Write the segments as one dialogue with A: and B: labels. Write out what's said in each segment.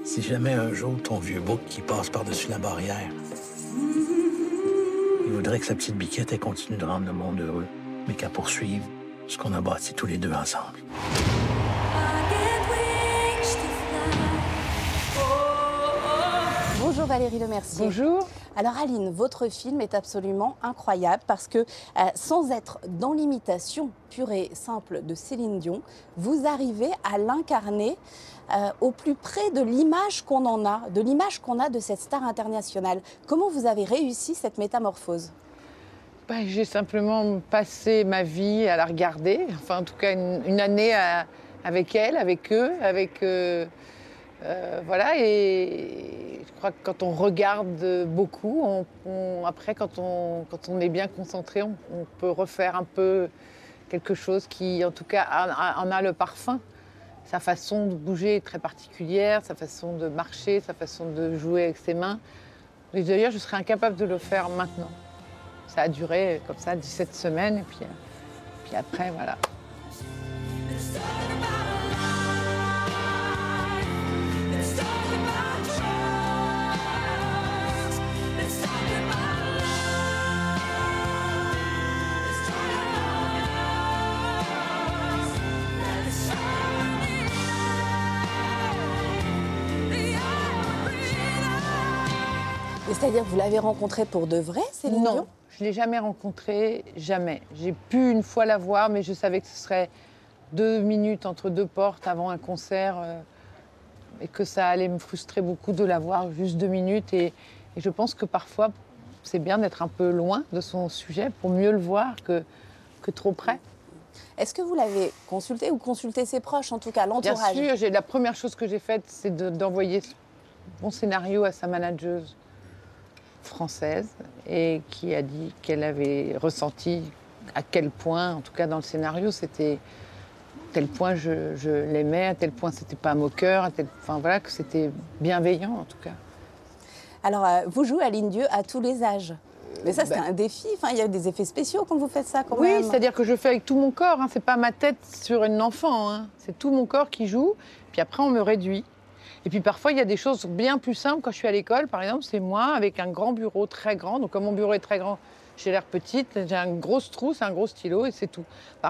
A: Si jamais un jour ton vieux bouc qui passe par-dessus la barrière, il voudrait que sa petite biquette elle continue de rendre le monde heureux, mais qu'elle poursuive ce qu'on a bâti tous les deux ensemble.
B: Bonjour Valérie Lemercier.
C: Bonjour.
B: Alors Aline, votre film est absolument incroyable parce que sans être dans l'imitation pure et simple de Céline Dion, vous arrivez à l'incarner au plus près de l'image qu'on en a, de l'image qu'on a de cette star internationale. Comment vous avez réussi cette métamorphose?
C: J'ai simplement passé ma vie à la regarder, enfin en tout cas une année avec elle, avec eux, voilà, et je crois que quand on regarde beaucoup, après quand on est bien concentré, on peut refaire un peu quelque chose qui en tout cas en a le parfum. Sa façon de bouger est très particulière, sa façon de marcher, sa façon de jouer avec ses mains. Et d'ailleurs, je serais incapable de le faire maintenant. Ça a duré comme ça 17 semaines et puis après, voilà.
B: C'est-à-dire que vous l'avez rencontrée pour de vrai, Céline Dion?
C: Non, je ne l'ai jamais rencontrée, jamais. J'ai pu une fois la voir, mais je savais que ce serait 2 minutes entre deux portes avant un concert et que ça allait me frustrer beaucoup de la voir juste 2 minutes. Et je pense que parfois, c'est bien d'être un peu loin de son sujet pour mieux le voir que trop près.
B: Est-ce que vous l'avez consulté ou consulté ses proches, en tout cas l'entourage?
C: Bien sûr, la première chose que j'ai faite, c'est d'envoyer mon scénario à sa manageuse française et qui a dit qu'elle avait ressenti à quel point, en tout cas dans le scénario, c'était à tel point je l'aimais, à tel point c'était pas moqueur, enfin voilà, que c'était bienveillant en tout cas.
B: Alors, vous jouez Aline Dieu à tous les âges. Mais ça, c'est un défi. Enfin, il y a des effets spéciaux quand vous faites ça, quand même.
C: Oui, c'est-à-dire que je fais avec tout mon corps. Hein. C'est pas ma tête sur une enfant. Hein. C'est tout mon corps qui joue. Puis après, on me réduit. Et puis parfois, il y a des choses bien plus simples. Quand je suis à l'école, par exemple, c'est moi avec un grand bureau très grand. Donc, comme mon bureau est très grand, j'ai l'air petite. J'ai une grosse trousse, un gros stylo et c'est tout.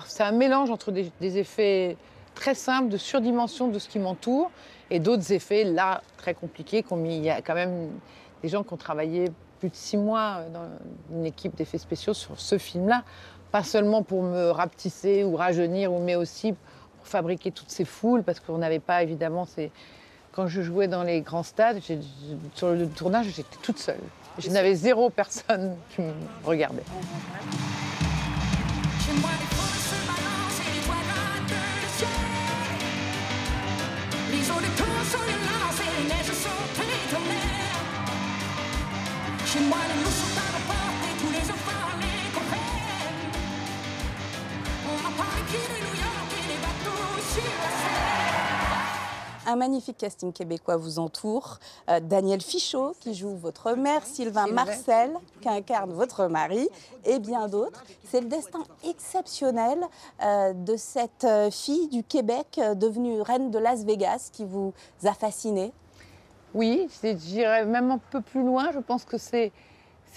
C: C'est un mélange entre des effets très simples de surdimension de ce qui m'entoure et d'autres effets, là, très compliqués. Il y a quand même des gens qui ont travaillé plus de 6 mois dans une équipe d'effets spéciaux sur ce film-là. Pas seulement pour me rapetisser ou rajeunir, mais aussi pour fabriquer toutes ces foules, parce qu'on n'avait pas, évidemment, quand je jouais dans les grands stades, sur le tournage, j'étais toute seule. Je n'avais 0 personne qui me regardait.
B: Un magnifique casting québécois vous entoure. Daniel Fichot, qui joue votre mère, Sylvain Marcel, qui incarne votre mari, et bien d'autres. C'est le destin exceptionnel de cette fille du Québec, devenue reine de Las Vegas, qui vous a fasciné.
C: Oui, j'irais même un peu plus loin. Je pense que c'est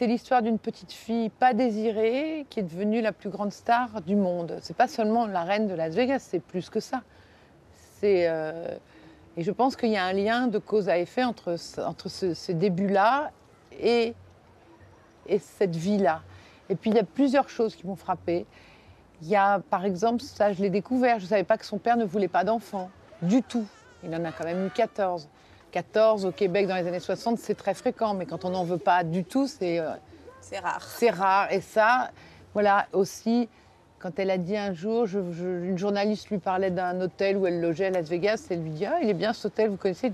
C: l'histoire d'une petite fille pas désirée qui est devenue la plus grande star du monde. C'est pas seulement la reine de Las Vegas, c'est plus que ça. Et je pense qu'il y a un lien de cause à effet entre ce début-là et cette vie-là. Et puis il y a plusieurs choses qui m'ont frappée. Il y a, par exemple, ça je l'ai découvert, je ne savais pas que son père ne voulait pas d'enfants, du tout. Il en a quand même eu 14. 14 au Québec dans les années 60, c'est très fréquent, mais quand on n'en veut pas du tout, c'est
B: rare.
C: C'est rare. Et ça, voilà, aussi, quand elle a dit un jour, une journaliste lui parlait d'un hôtel où elle logeait à Las Vegas, elle lui dit « Ah, il est bien cet hôtel, vous connaissez ?»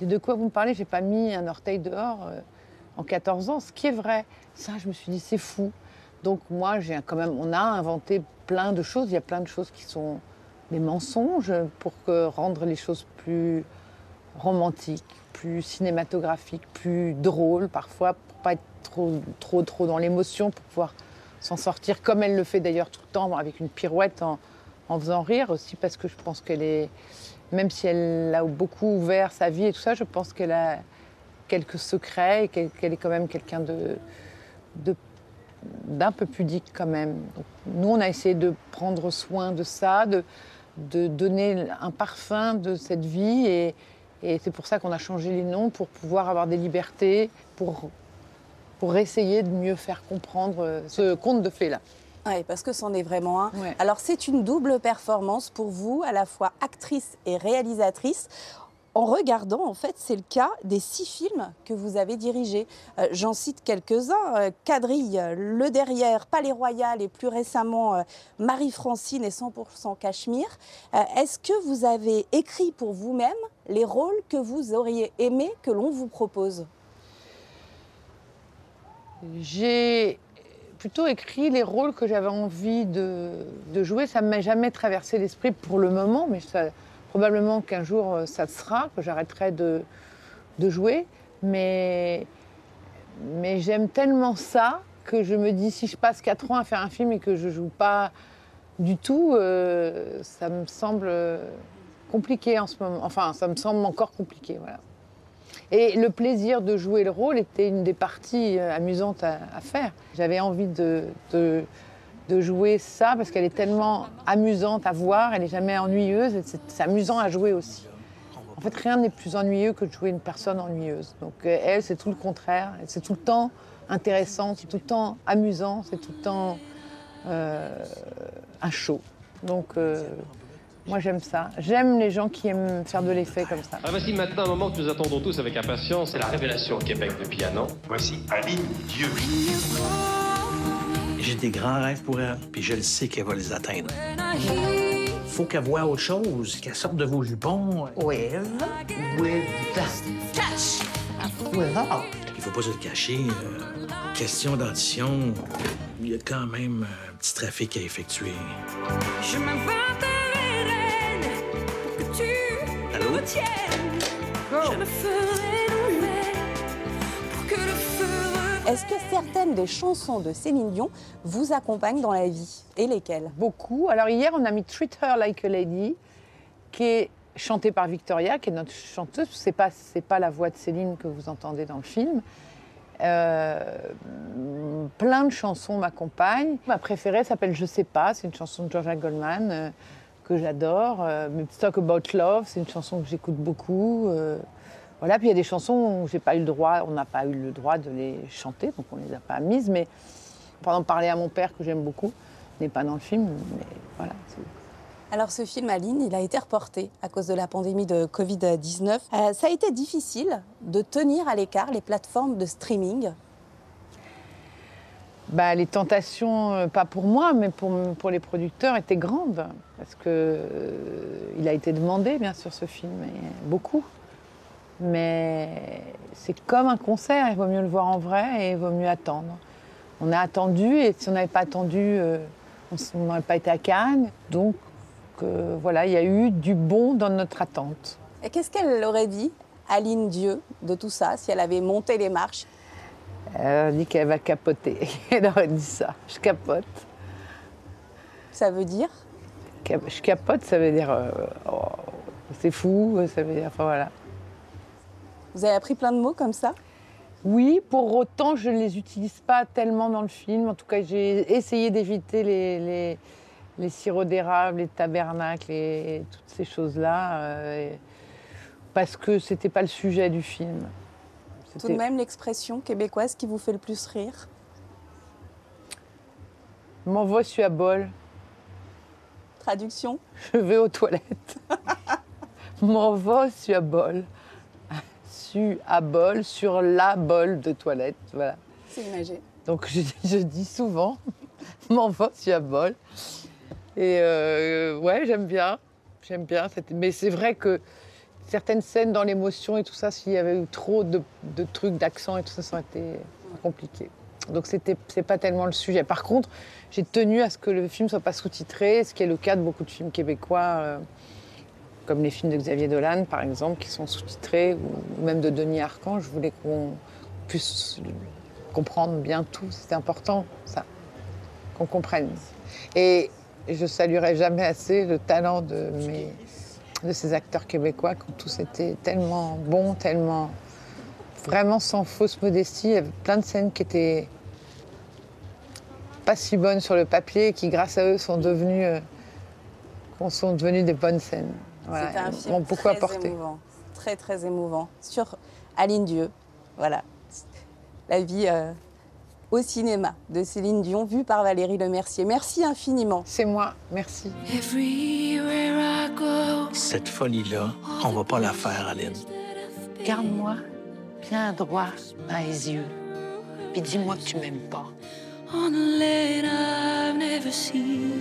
C: De quoi vous me parlez? J'ai pas mis un orteil dehors en 14 ans, ce qui est vrai. Ça, je me suis dit, c'est fou. Donc moi, on a inventé plein de choses. Il y a plein de choses qui sont des mensonges pour rendre les choses plus romantiques, plus cinématographiques, plus drôles parfois, pour pas être trop dans l'émotion, pour pouvoir s'en sortir, comme elle le fait d'ailleurs tout le temps, avec une pirouette en en faisant rire aussi, parce que je pense qu'elle est, même si elle a beaucoup ouvert sa vie et tout ça, je pense qu'elle a quelques secrets et qu'elle est quand même quelqu'un d'un peu pudique quand même. Donc, nous, on a essayé de prendre soin de ça, de donner un parfum de cette vie et c'est pour ça qu'on a changé les noms, pour pouvoir avoir des libertés, pour essayer de mieux faire comprendre ce conte de fées-là.
B: Oui, parce que c'en est vraiment un.
C: Ouais.
B: Alors, c'est une double performance pour vous, à la fois actrice et réalisatrice. En regardant, en fait, c'est le cas des 6 films que vous avez dirigés. J'en cite quelques-uns. Quadrille, Le Derrière, Palais Royal et plus récemment Marie-Francine et 100% Cachemire. Est-ce que vous avez écrit pour vous-même les rôles que vous auriez aimé que l'on vous propose?
C: J'ai plutôt écrit les rôles que j'avais envie de jouer. Ça ne m'a jamais traversé l'esprit pour le moment, mais probablement qu'un jour ça sera, que j'arrêterai de jouer. Mais j'aime tellement ça que je me dis, si je passe 4 ans à faire un film et que je ne joue pas du tout, ça me semble compliqué en ce moment. Enfin, ça me semble encore compliqué, voilà. Et le plaisir de jouer le rôle était une des parties amusantes à faire. J'avais envie de jouer ça parce qu'elle est tellement amusante à voir, elle n'est jamais ennuyeuse et c'est amusant à jouer aussi. En fait, rien n'est plus ennuyeux que de jouer une personne ennuyeuse. Donc elle, c'est tout le contraire. C'est tout le temps intéressant, c'est tout le temps amusant, c'est tout le temps un show. Donc moi, j'aime ça. J'aime les gens qui aiment faire de l'effet comme ça.
D: Ah, voici maintenant un moment que nous attendons tous avec impatience. C'est la révélation au Québec depuis un an.
E: Voici Aline Dieu.
A: J'ai des grands rêves pour elle, puis je le sais qu'elle va les atteindre. Faut qu'elle voie autre chose, qu'elle sorte de vos jupons. With catch. Without. Il faut pas se le cacher. Question d'audition, il y a quand même un petit trafic à effectuer.
F: Je m'invente un reine pour que tu
A: Allô?
F: me tiennes. Je me ferai nouvelle pour que le feu
B: Est-ce que certaines des chansons de Céline Dion vous accompagnent dans la vie? Et lesquelles?
C: Beaucoup. Alors hier, on a mis Treat Her Like a Lady, qui est chantée par Victoria, qui est notre chanteuse. C'est pas la voix de Céline que vous entendez dans le film. Plein de chansons m'accompagnent. Ma préférée s'appelle Je sais pas, c'est une chanson de Georgia Goldman que j'adore. Talk About Love, c'est une chanson que j'écoute beaucoup. Voilà, puis il y a des chansons où on n'a pas eu le droit de les chanter, donc on les a pas mises. Mais par exemple, Parler à mon père, que j'aime beaucoup, n'est pas dans le film, mais voilà.
B: Alors ce film, Aline, il a été reporté à cause de la pandémie de Covid-19. Ça a été difficile de tenir à l'écart les plateformes de streaming.
C: Les tentations, pas pour moi, mais pour les producteurs, étaient grandes. Parce qu'il a été demandé, bien sûr, ce film, et beaucoup. Mais c'est comme un concert, il vaut mieux le voir en vrai et il vaut mieux attendre. On a attendu, et si on n'avait pas attendu, on n'aurait pas été à Cannes. Donc voilà, il y a eu du bon dans notre attente.
B: Et qu'est-ce qu'elle aurait dit, Aline Dieu, de tout ça, si elle avait monté les marches?
C: Elle dit qu'elle va capoter. Elle aurait dit ça. Je capote.
B: Ça veut dire?
C: Je capote, ça veut dire oh, c'est fou, ça veut dire, enfin voilà.
B: Vous avez appris plein de mots comme ça?
C: Oui, pour autant, je ne les utilise pas tellement dans le film. En tout cas, j'ai essayé d'éviter les sirops d'érable, les tabernacles et toutes ces choses-là, parce que ce n'était pas le sujet du film.
B: Tout de même, l'expression québécoise qui vous fait le plus rire?
C: M'en va, suis à bol.
B: Traduction?
C: Je vais aux toilettes. M'en va, suis à bol. Suis à bol, sur la bol de toilette, voilà.
B: C'est imagé.
C: Donc je dis souvent, m'en va, suis à bol. Et ouais, j'aime bien. Mais c'est vrai que certaines scènes dans l'émotion et tout ça, s'il y avait eu trop de trucs, d'accent et tout ça, ça aurait été compliqué. Donc c'est pas tellement le sujet. Par contre, j'ai tenu à ce que le film soit pas sous-titré, ce qui est le cas de beaucoup de films québécois, comme les films de Xavier Dolan, par exemple, qui sont sous-titrés, ou même de Denis Arcand. Je voulais qu'on puisse comprendre bien tout. C'était important, ça, qu'on comprenne. Et Et je saluerai jamais assez le talent de ces acteurs québécois qui ont tous été tellement bons, tellement vraiment sans fausse modestie. Il y avait plein de scènes qui étaient pas si bonnes sur le papier et qui, grâce à eux, sont devenues des bonnes scènes. Voilà.
B: C'était un film
C: M'ont beaucoup
B: très
C: apporté.
B: émouvant, très très émouvant, sur Aline Dieu. Voilà, la vie au cinéma de Céline Dion, vue par Valérie Lemercier. Merci infiniment.
C: C'est moi, merci.
F: Everywhere I go,
A: Cette folie-là, on va pas la faire, Aline.
E: Regarde-moi bien droit dans les yeux, puis dis-moi que tu m'aimes pas.
F: on a land I've never seen.